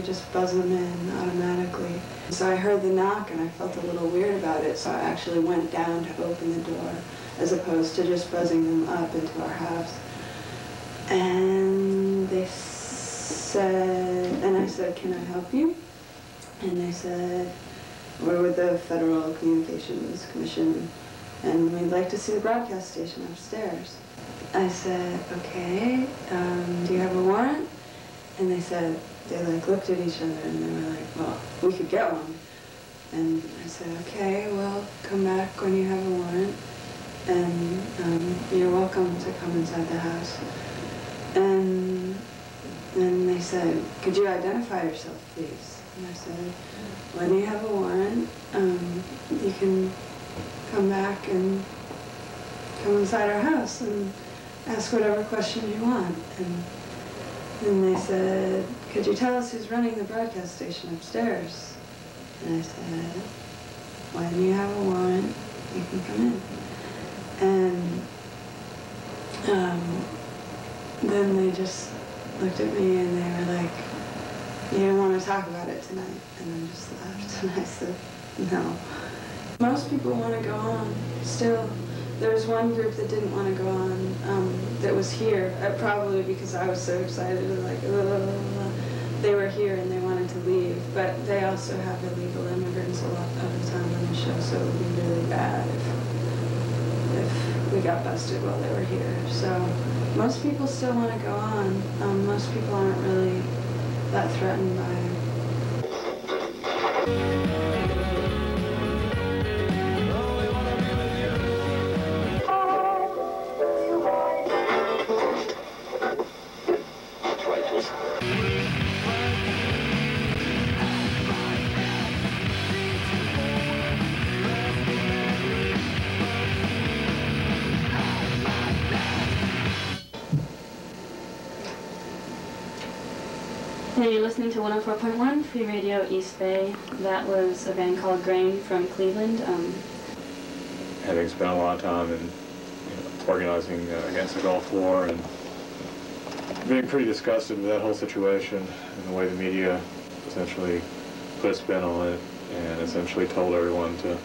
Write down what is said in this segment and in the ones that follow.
just buzz them in automatically. So I heard the knock and I felt a little weird about it, so I actually went down to open the door as opposed to just buzzing them up into our house. And they said, and I said, "Can I help you?" And they said, "We're with the Federal Communications Commission and we'd like to see the broadcast station upstairs." I said, "Okay, do you have a warrant?" And they said, they like looked at each other and they were like, "Well, we could get one." And I said, "Okay, well, come back when you have a warrant, and you're welcome to come inside the house." And then they said, "Could you identify yourself, please?" And I said, "When you have a warrant, you can come back and come inside our house and ask whatever question you want." And then they said, "Could you tell us who's running the broadcast station upstairs?" And I said, "When you have a warrant, you can come in." And then they just looked at me and they were like, "You don't want to talk about it tonight?" And I just laughed and I said, "No." Most people want to go on still. There was one group that didn't want to go on, that was here, probably because I was so excited and like, they were here and they wanted to leave, but they also have illegal immigrants a lot of the time on the show, so it would be really bad if we got busted while they were here. So most people still want to go on. Most people aren't really that threatened by it. Hey, you're listening to 104.1 Free Radio East Bay. That was a band called Grain from Cleveland. Having spent a lot of time in organizing against the Gulf War and being pretty disgusted with that whole situation and the way the media essentially put a spin on it and essentially told everyone to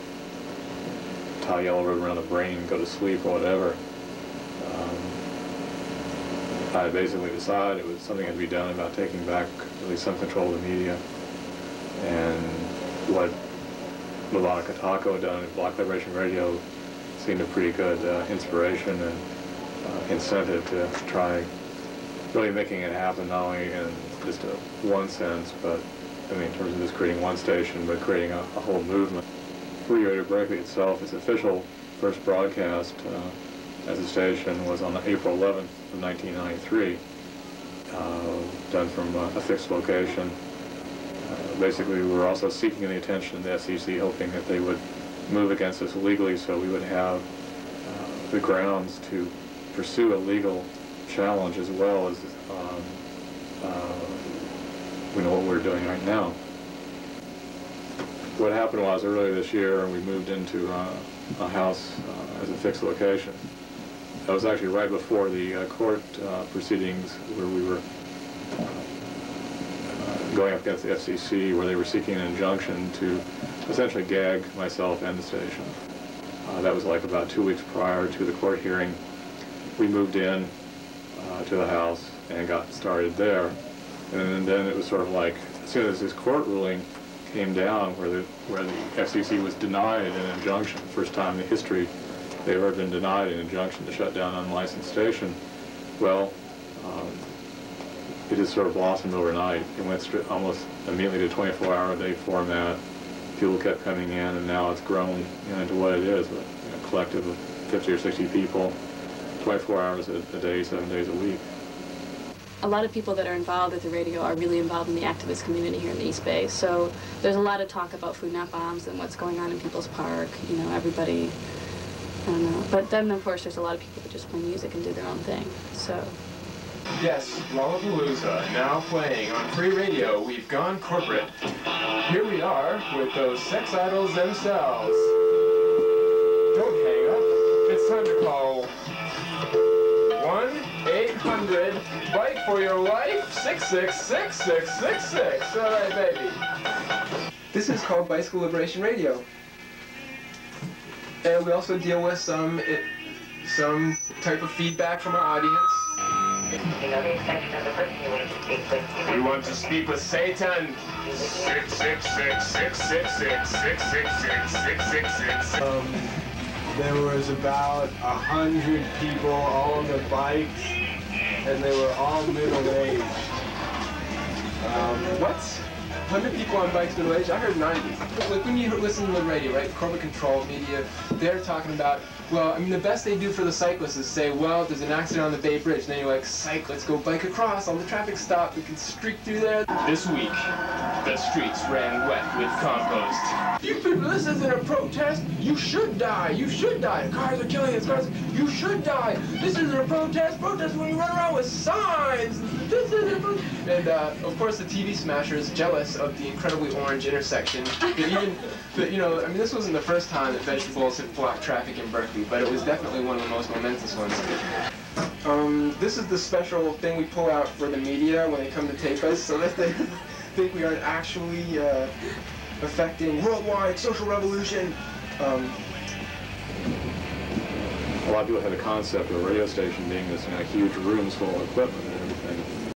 tie yellow ribbon around the brain and go to sleep or whatever. I basically decided it was something had to be done about taking back at least some control of the media. And what Levana Katako had done at Black Liberation Radio seemed a pretty good inspiration and incentive to try really making it happen, not only in just one sense, but I mean in terms of just creating one station, but creating a whole movement. Free Radio Berkeley itself, its official first broadcast as a station was on April 11th of 1993, done from a fixed location. Basically, we were also seeking the attention of the FCC, hoping that they would move against us legally so we would have the grounds to pursue a legal challenge as well as we know what we're doing right now. What happened was earlier this year we moved into a house as a fixed location. That was actually right before the court proceedings where we were going up against the FCC, where they were seeking an injunction to essentially gag myself and the station. That was like about 2 weeks prior to the court hearing. We moved in to the house and got started there. And then it was sort of like, as soon as this court ruling came down where the FCC was denied an injunction, first time in history they've ever been denied an injunction to shut down an unlicensed station, well, it just sort of blossomed overnight. It went almost immediately to 24-hour-a-day format. People kept coming in, and now it's grown into what it is, a collective of 50 or 60 people, 24 hours a day, 7 days a week. A lot of people that are involved with the radio are really involved in the activist community here in the East Bay. So there's a lot of talk about food not bombs and what's going on in People's Park. You know, everybody, I don't know. But then, of course, there's a lot of people that just play music and do their own thing. So. Yes, Lollapalooza, now playing on Free Radio. We've gone corporate. Here we are with those sex idols themselves. Don't hang up. It's time to call 1-800 800 Bike for Your Life 666666. All right, baby. This is called Bicycle Liberation Radio. And we also deal with some type of feedback from our audience. We want to speak with Satan. 66666666666. There was about 100 people all on their bikes, and they were all middle-aged. What? 100 people on bikes middle-aged? I heard 90. Like when you listen to the radio, right, corporate control media, they're talking about, well, I mean, the best they do for the cyclists is say, well, there's an accident on the Bay Bridge, and then you're like, psych, let's go bike across on the traffic stop, we can streak through there. This week, the streets ran wet with compost. You people, this isn't a protest. You should die. You should die. Cars are killing us. Cars. You should die. This isn't a protest. Protest when you run around with signs. This isn't a protest. And of course, the TV smashers, jealous of the incredibly orange intersection. But you know, I mean, this wasn't the first time that vegetables had blocked traffic in Berkeley, but it was definitely one of the most momentous ones. This is the special thing we pull out for the media when they come to tape us, so that they think we aren't actually affecting worldwide social revolution. A lot of people had a concept of a radio station being this huge rooms full of equipment.